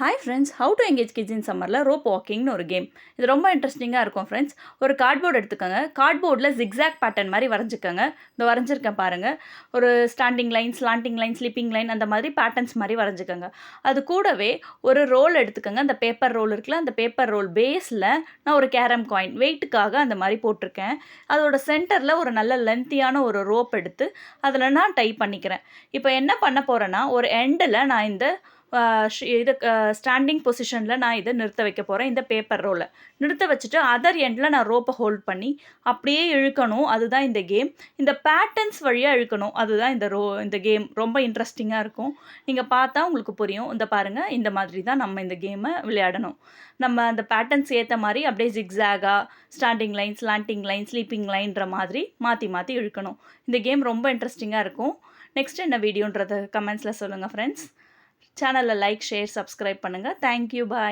Hi friends, how to engage kids இன் சம்மரில் rope வாக்கிங்னு ஒரு game. இது ரொம்ப இன்ட்ரெஸ்டிங்காக இருக்கும் ஃப்ரெண்ட்ஸ். ஒரு கார்ட்போர்டு எடுத்துக்கோங்க. கார்ட்போர்டில் ஜிக்ஸாக் பேட்டர்ன் மாதிரி வரைஞ்சிக்கோங்க. இந்த வரைஞ்சிருக்கேன் பாருங்கள். ஒரு standing line, slanting line, sleeping line அந்த மாதிரி பேட்டர்ன்ஸ் மாதிரி வரைஞ்சிக்கோங்க. அது கூடவே ஒரு ரோல் எடுத்துக்கோங்க. அந்த பேப்பர் ரோல் இருக்குல்ல, அந்த பேப்பர் ரோல் பேஸில் நான் ஒரு கேரம் காயின் வெயிட்டுக்காக அந்த மாதிரி போட்டிருக்கேன். அதோட சென்டரில் ஒரு நல்ல லென்த்தியான ஒரு ரோப் எடுத்து அதில் நான் டை பண்ணிக்கிறேன். இப்போ என்ன பண்ண போகிறேன்னா, ஒரு எண்டில் நான் இந்த இது ஸ்டாண்டிங் பொசிஷனில் நான் இதை நிறுத்த வைக்க போகிறேன். இந்த பேப்பர் ரோலை நிறுத்த வச்சுட்டு அதர் எண்டில் நான் ரோப்பை ஹோல்ட் பண்ணி அப்படியே இழுக்கணும். அதுதான் இந்த கேம். இந்த பேட்டர்ன்ஸ் வழியாக இழுக்கணும். அதுதான் இந்த கேம் ரொம்ப இன்ட்ரெஸ்டிங்காக இருக்கும். நீங்கள் பார்த்தா உங்களுக்கு புரியும். இந்த பாருங்கள், இந்த மாதிரி தான் நம்ம இந்த கேமை விளையாடணும். நம்ம அந்த பேட்டர்ன்ஸ் ஏற்ற மாதிரி அப்படியே ஜிக்ஸாகா standing line, slanting line, sleeping லைன்ற மாதிரி மாற்றி மாற்றி இழுக்கணும். இந்த கேம் ரொம்ப இன்ட்ரெஸ்டிங்காக இருக்கும். நெக்ஸ்ட் என்ன வீடியோன்றதை கமெண்ட்ஸில் சொல்லுங்கள் ஃப்ரெண்ட்ஸ். சேனலை லைக், ஷேர், சப்ஸ்கிரைப் பண்ணுங்கள். தேங்க்யூ, பாய்.